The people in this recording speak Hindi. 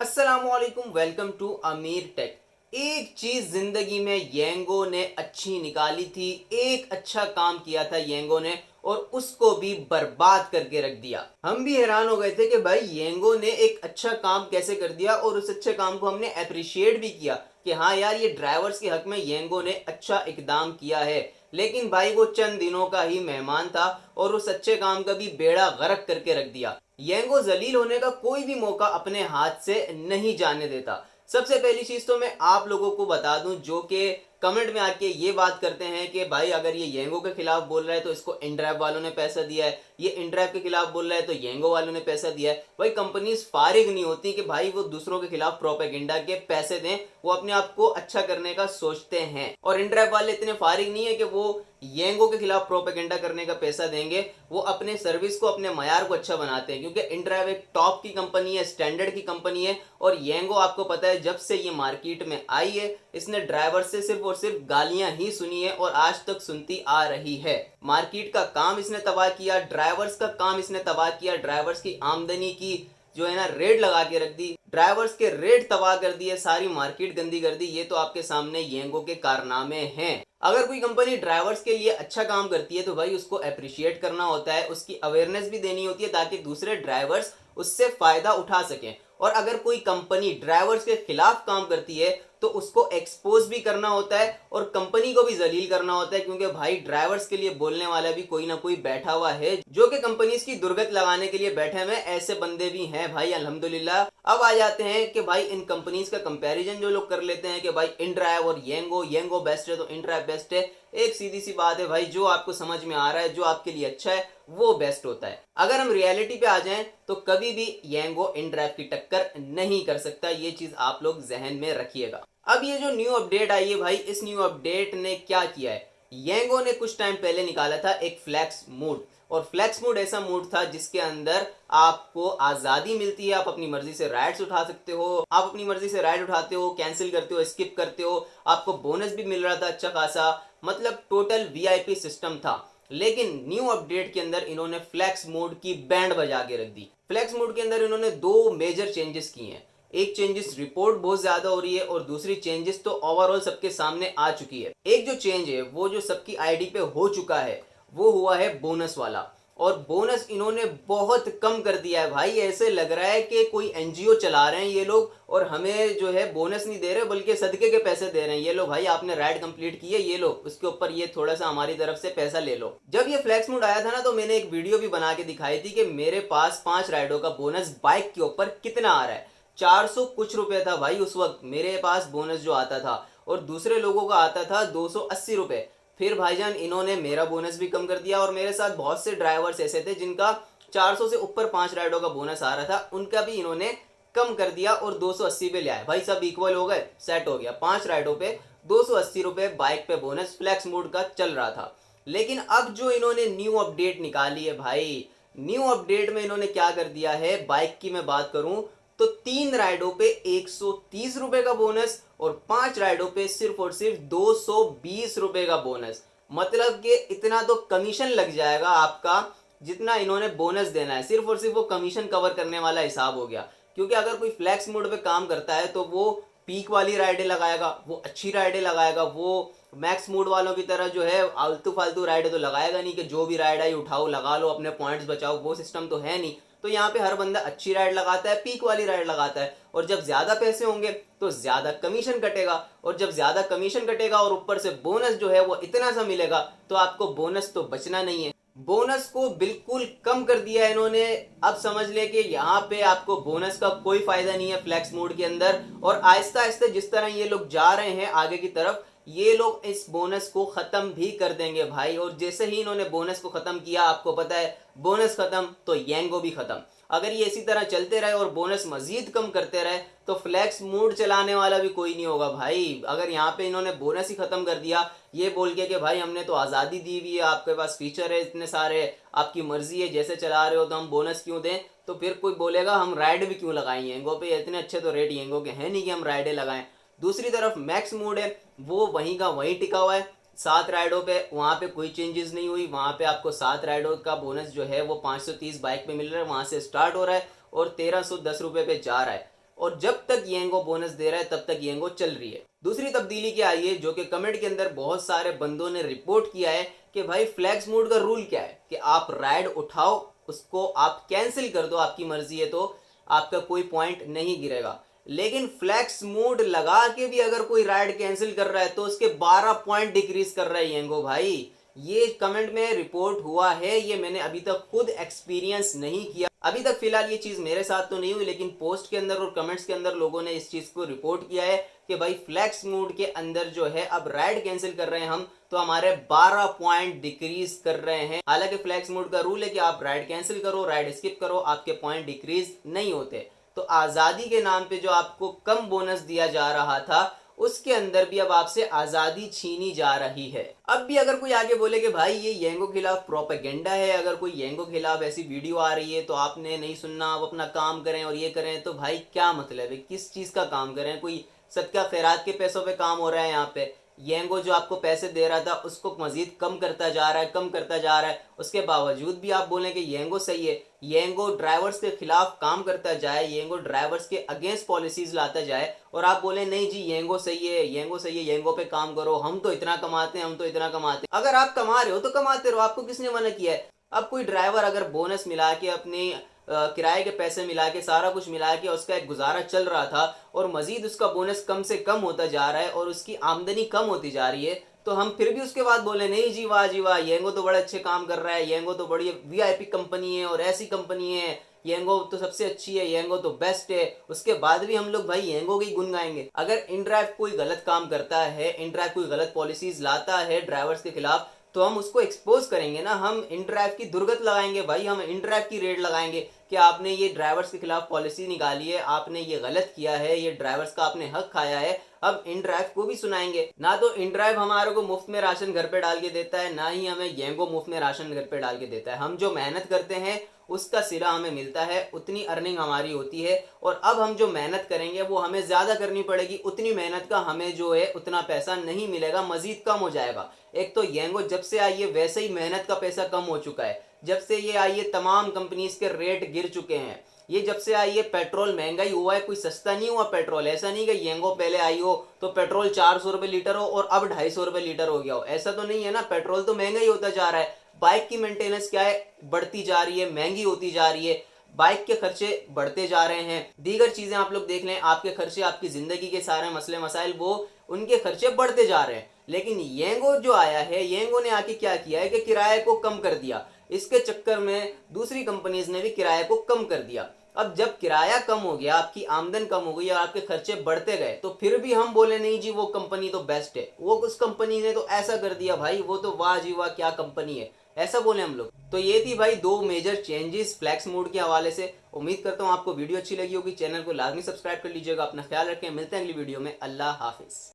अस्सलामुअलैकुम, वेलकम टू अमीर टेक। एक चीज जिंदगी में येंगो ने अच्छी निकाली थी, एक अच्छा काम किया था येंगो ने और उसको भी बर्बाद करके रख दिया। हम भी हैरान हो गए थे कि भाई येंगो ने एक अच्छा काम कैसे कर दिया और उस अच्छे काम को हमने अप्रिशिएट भी किया कि हाँ यार, ये ड्राइवर्स के हक में येंगो ने अच्छा इकदाम किया है। लेकिन भाई वो चंद दिनों का ही मेहमान था और उस अच्छे काम का भी बेड़ा गर्क करके रख दिया। येंगो जलील होने का कोई भी मौका अपने हाथ से नहीं जाने देता। सबसे पहली चीज तो मैं आप लोगों को बता दूं जो कि कमेंट में आके ये बात करते हैं कि भाई अगर ये येंगो के खिलाफ बोल रहा है तो इसको इनड्राइव वालों ने पैसा दिया है, ये इनड्राइव के खिलाफ बोल रहा है तो येंगो वालों ने पैसा दिया है। भाई कंपनीज फारिग नहीं होती कि भाई वो दूसरों के खिलाफ प्रोपेगेंडा के पैसे दें, वो अपने आप को अच्छा करने का सोचते हैं। और इनड्राइव वाले इतने फारिग नहीं है कि वो येंगो के खिलाफ प्रोपेगेंडा करने का पैसा देंगे, वो अपने सर्विस को, अपने मयार को अच्छा बनाते हैं क्योंकि इनड्राइव एक टॉप की कंपनी है, स्टैंडर्ड की कंपनी है। और येंगो आपको पता है जब से ये मार्केट में आई है इसने ड्राइवर से सिर्फ और सिर्फ गालियां ही सुनी है और आज तक सुनती आ रही है। मार्केट का काम इसने तबाह किया, ड्राइवर्स का काम इसने तबाह किया, ड्राइवर्स की आमदनी की जो है ना रेट लगा के रख दी, ड्राइवर्स के रेट तबाह कर दिए, सारी मार्केट गंदी कर दी। ये तो आपके सामने येंगो के कारनामे हैं। अगर कोई कंपनी ड्राइवर्स के लिए अच्छा काम करती है तो भाई उसको अप्रिशिएट करना होता है, उसकी अवेयरनेस भी देनी होती है ताकि दूसरे ड्राइवर्स उससे फायदा उठा सकें। और अगर कोई कंपनी ड्राइवर्स के खिलाफ काम करती है तो उसको एक्सपोज भी करना होता है और कंपनी को भी जलील करना होता है क्योंकि भाई ड्राइवर्स के लिए बोलने वाला भी कोई ना कोई बैठा हुआ है जो कि कंपनीज की दुर्गत लगाने के लिए बैठे हुए। ऐसे बंदे भी हैं भाई अल्हम्दुलिल्लाह। अब आ जाते हैं कि भाई इन कंपनीज का कंपैरिजन जो लोग कर लेते हैं कि भाई इनड्राइव और येंगो, येंगो बेस्ट है तो इनड्राइव बेस्ट है। एक सीधी सी बात है भाई, जो आपको समझ में आ रहा है, जो आपके लिए अच्छा है वो बेस्ट होता है। अगर हम रियलिटी पे आ जाएं तो कभी भी येंगो इनड्राइव की टक्कर नहीं कर सकता, ये चीज आप लोग जहन में रखिएगा। अब ये जो न्यू अपडेट आई है भाई, इस न्यू अपडेट ने क्या किया है, येंगो ने कुछ टाइम पहले निकाला था एक फ्लैक्स मूड। और फ्लैक्स मूड ऐसा मूड था जिसके अंदर आपको आजादी मिलती है, आप अपनी मर्जी से राइड्स उठा सकते हो, आप अपनी मर्जी से राइड उठाते हो, कैंसिल करते हो, स्किप करते हो, आपको बोनस भी मिल रहा था अच्छा खासा, मतलब टोटल वीआईपी सिस्टम था। लेकिन न्यू अपडेट के अंदर इन्होंने फ्लैक्स मोड की बैंड बजा के रख दी। फ्लैक्स मोड के अंदर इन्होंने दो मेजर चेंजेस किए हैं। एक चेंजेस रिपोर्ट बहुत ज्यादा हो रही है और दूसरी चेंजेस तो ओवरऑल सबके सामने आ चुकी है। एक जो चेंज है वो जो सबकी आईडी पे हो चुका है वो हुआ है बोनस वाला। और बोनस इन्होंने बहुत कम कर दिया है भाई, ऐसे लग रहा है कि कोई एनजीओ चला रहे हैं ये लोग और हमें जो है बोनस नहीं दे रहे बल्कि सदके के पैसे दे रहे हैं। ये लो भाई, आपने राइड कंप्लीट की है, ये लो उसके ऊपर ये थोड़ा सा हमारी तरफ से पैसा ले लो। जब ये फ्लैक्स मूड आया था ना तो मैंने एक वीडियो भी बना के दिखाई थी कि मेरे पास 5 राइडों का बोनस बाइक के ऊपर कितना आ रहा है। 400 कुछ रुपए था भाई उस वक्त मेरे पास बोनस जो आता था, और दूसरे लोगों का आता था 280 रुपए। फिर भाईजान इन्होंने मेरा बोनस भी कम कर दिया और मेरे साथ बहुत से ड्राइवर्स ऐसे थे जिनका 400 से ऊपर 5 राइडों का बोनस आ रहा था, उनका भी इन्होंने कम कर दिया और 280 पे ले आए। भाई सब इक्वल हो गए, सेट हो गया। 5 राइडों पे 280 रुपए बाइक पे बोनस फ्लैक्स मोड का चल रहा था। लेकिन अब जो इन्होंने न्यू अपडेट निकाली है भाई, न्यू अपडेट में इन्होंने क्या कर दिया है, बाइक की मैं बात करूं तो 3 राइडों पे 130 रुपए का बोनस और 5 राइडों पे सिर्फ और सिर्फ 220 रुपए का बोनस। मतलब कि इतना तो कमीशन लग जाएगा आपका जितना इन्होंने बोनस देना है, सिर्फ और सिर्फ वो कमीशन कवर करने वाला हिसाब हो गया। क्योंकि अगर कोई फ्लैक्स मोड पे काम करता है तो वो पीक वाली राइडें लगाएगा, वो अच्छी राइडें लगाएगा, वो मैक्स मोड वालों की तरह जो है आलतू फालतू राइडें तो लगाएगा नहीं कि जो भी राइड आई उठाओ लगा लो अपने पॉइंट्स बचाओ, वो सिस्टम तो है नहीं। तो यहाँ पे हर बंदा अच्छी राइड लगाता है, पीक वाली राइड लगाता है, और जब ज्यादा पैसे होंगे तो ज्यादा कमीशन कटेगा, और जब ज्यादा कमीशन कटेगा और ऊपर से बोनस जो है वो इतना सा मिलेगा तो आपको बोनस तो बचना नहीं है। बोनस को बिल्कुल कम कर दिया है इन्होंने। अब समझ ले कि यहाँ पे आपको बोनस का कोई फायदा नहीं है फ्लैक्स मोड के अंदर। और आहिस्ता आहिस्ता जिस तरह ये लोग जा रहे हैं आगे की तरफ, ये लोग इस बोनस को खत्म भी कर देंगे भाई। और जैसे ही इन्होंने बोनस को खत्म किया, आपको पता है बोनस खत्म तो येंगो भी खत्म। अगर ये इसी तरह चलते रहे और बोनस मजीद कम करते रहे तो फ्लैक्स मूड चलाने वाला भी कोई नहीं होगा भाई। अगर यहाँ पे इन्होंने बोनस ही खत्म कर दिया ये बोल के कि भाई हमने तो आज़ादी दी हुई है, आपके पास फीचर है इतने सारे, आपकी मर्जी है जैसे चला रहे हो, तो हम बोनस क्यों दें, तो फिर कोई बोलेगा हम राइड भी क्यों लगाएं येंगो पे, इतने अच्छे तो रेट येंगो के हैं नहीं कि हम राइडें लगाएं। दूसरी तरफ मैक्स मूड है वो वहीं का वहीं टिका हुआ है। 7 राइडों पे वहाँ पे कोई चेंजेस नहीं हुई, वहाँ पे आपको 7 राइडों का बोनस जो है वो 530 बाइक पे मिल रहा है, वहाँ से स्टार्ट हो रहा है और 1310 रुपये पे जा रहा है। और जब तक येंगो बोनस दे रहा है तब तक येंगो चल रही है। दूसरी तब्दीली क्या आई है जो कि कमेंट के अंदर बहुत सारे बंदों ने रिपोर्ट किया है कि भाई फ्लैक्स मोड का रूल क्या है कि आप राइड उठाओ, उसको आप कैंसिल कर दो, आपकी मर्जी है तो आपका कोई पॉइंट नहीं गिरेगा। लेकिन फ्लैक्स मोड लगा के भी अगर कोई राइड कैंसिल कर रहा है तो उसके 12 पॉइंट डिक्रीज कर रहा है येंगो भाई। ये कमेंट में रिपोर्ट हुआ है, ये मैंने अभी तक खुद एक्सपीरियंस नहीं किया। अभी तक फिलहाल ये चीज मेरे साथ तो नहीं हुई, लेकिन पोस्ट के अंदर और कमेंट्स के अंदर लोगों ने इस चीज को रिपोर्ट किया है कि भाई फ्लैक्स मोड के अंदर जो है अब राइड कैंसिल कर रहे हैं हम तो हमारे 12 पॉइंट डिक्रीज कर रहे हैं। हालांकि फ्लैक्स मोड का रूल है कि आप राइड कैंसिल करो, राइड स्किप करो, आपके पॉइंट डिक्रीज नहीं होते। तो आजादी के नाम पे जो आपको कम बोनस दिया जा रहा था उसके अंदर भी अब आपसे आजादी छीनी जा रही है। अब भी अगर कोई आगे बोले कि भाई ये येंगो खिलाफ प्रोपेगेंडा है, अगर कोई येंगो खिलाफ ऐसी वीडियो आ रही है तो आपने नहीं सुनना, आप अपना काम करें और ये करें, तो भाई क्या मतलब है, किस चीज का काम करें? कोई सदका खैरात के पैसों पे काम हो रहा है यहाँ पे? येंगो जो आपको पैसे दे रहा था उसको मजीद कम करता जा रहा है, कम करता जा रहा है, उसके बावजूद भी आप बोलें कि येंगो सही है। येंगो ड्राइवर्स के खिलाफ काम करता जाए, येंगो ड्राइवर्स के अगेंस्ट पॉलिसीज लाता जाए और आप बोले नहीं जी येंगो सही है, येंगो सही है, येंगो पे काम करो, हम तो इतना कमाते हैं, हम तो इतना कमाते हैं। अगर आप कमा रहे हो तो कमाते रहो, आपको किसने मना किया है? अब कोई ड्राइवर अगर बोनस मिला के अपनी किराए के पैसे मिला के सारा कुछ मिला के उसका एक गुजारा चल रहा था और मजीद उसका बोनस कम से कम होता जा रहा है और उसकी आमदनी कम होती जा रही है, तो हम फिर भी उसके बाद बोले नहीं जी वाह येंगो तो बड़े अच्छे काम कर रहा है, येंगो तो बड़ी वीआईपी कंपनी है और ऐसी कंपनी है, येंगो तो सबसे अच्छी है, येंगो तो बेस्ट है। उसके बाद भी हम लोग भाई येंगो की गुन गाएंगे। अगर इनड्राइव कोई गलत काम करता है, इनड्राइव कोई गलत पॉलिसीज लाता है ड्राइवर्स के खिलाफ, तो हम उसको एक्सपोज करेंगे ना, हम इनड्राइव की दुर्गत लगाएंगे भाई, हम इनड्राइव की रेड लगाएंगे कि आपने ये ड्राइवर्स के खिलाफ पॉलिसी निकाली है, आपने ये गलत किया है, ये ड्राइवर्स का आपने हक खाया है। अब इनड्राइव को भी सुनाएंगे ना। तो इनड्राइव हमारे को मुफ्त में राशन घर पे डाल के देता है, ना ही हमें येंगो मुफ्त में राशन घर पे डाल के देता है। हम जो मेहनत करते हैं उसका सिरा हमें मिलता है, उतनी अर्निंग हमारी होती है और अब हम जो मेहनत करेंगे वो हमें ज्यादा करनी पड़ेगी, उतनी मेहनत का हमें जो है उतना पैसा नहीं मिलेगा, मजीद कम हो जाएगा। एक तो येंगो जब से आई है वैसे ही मेहनत का पैसा कम हो चुका है, जब से ये आई है तमाम कंपनीज के रेट गिर चुके हैं। ये जब से आई है पेट्रोल महंगाई हुआ है, कोई सस्ता नहीं हुआ पेट्रोल। ऐसा नहीं कि येंगो पहले आई हो तो पेट्रोल 400 रुपए लीटर हो और अब 250 रुपए लीटर हो गया हो, ऐसा तो नहीं है ना। पेट्रोल तो महंगा ही होता जा रहा है। बाइक की मेंटेनेंस क्या है, बढ़ती जा रही है, महंगी होती जा रही है, बाइक के खर्चे बढ़ते जा रहे हैं, दीगर चीजें आप लोग देख लें, आपके खर्चे, आपकी जिंदगी के सारे मसले मसाइल, वो उनके खर्चे बढ़ते जा रहे हैं। लेकिन येंगो जो आया है, येंगो ने आके क्या किया है कि किराए को कम कर दिया। इसके चक्कर में दूसरी कंपनीज ने भी किराए को कम कर दिया। अब जब किराया कम हो गया, आपकी आमदन कम हो गई और आपके खर्चे बढ़ते गए, तो फिर भी हम बोले नहीं जी वो कंपनी तो बेस्ट है, वो उस कंपनी ने तो ऐसा कर दिया भाई, वो तो वाह जी वाह क्या कंपनी है, ऐसा बोले हम लोग। तो ये थी भाई दो मेजर चेंजेस फ्लैक्स मोड के हवाले से। उम्मीद करता हूँ आपको वीडियो अच्छी लगी होगी। चैनल को लाजमी सब्सक्राइब कर लीजिएगा। अपना ख्याल रखें, मिलते हैं अगली वीडियो में। अल्लाह हाफिज।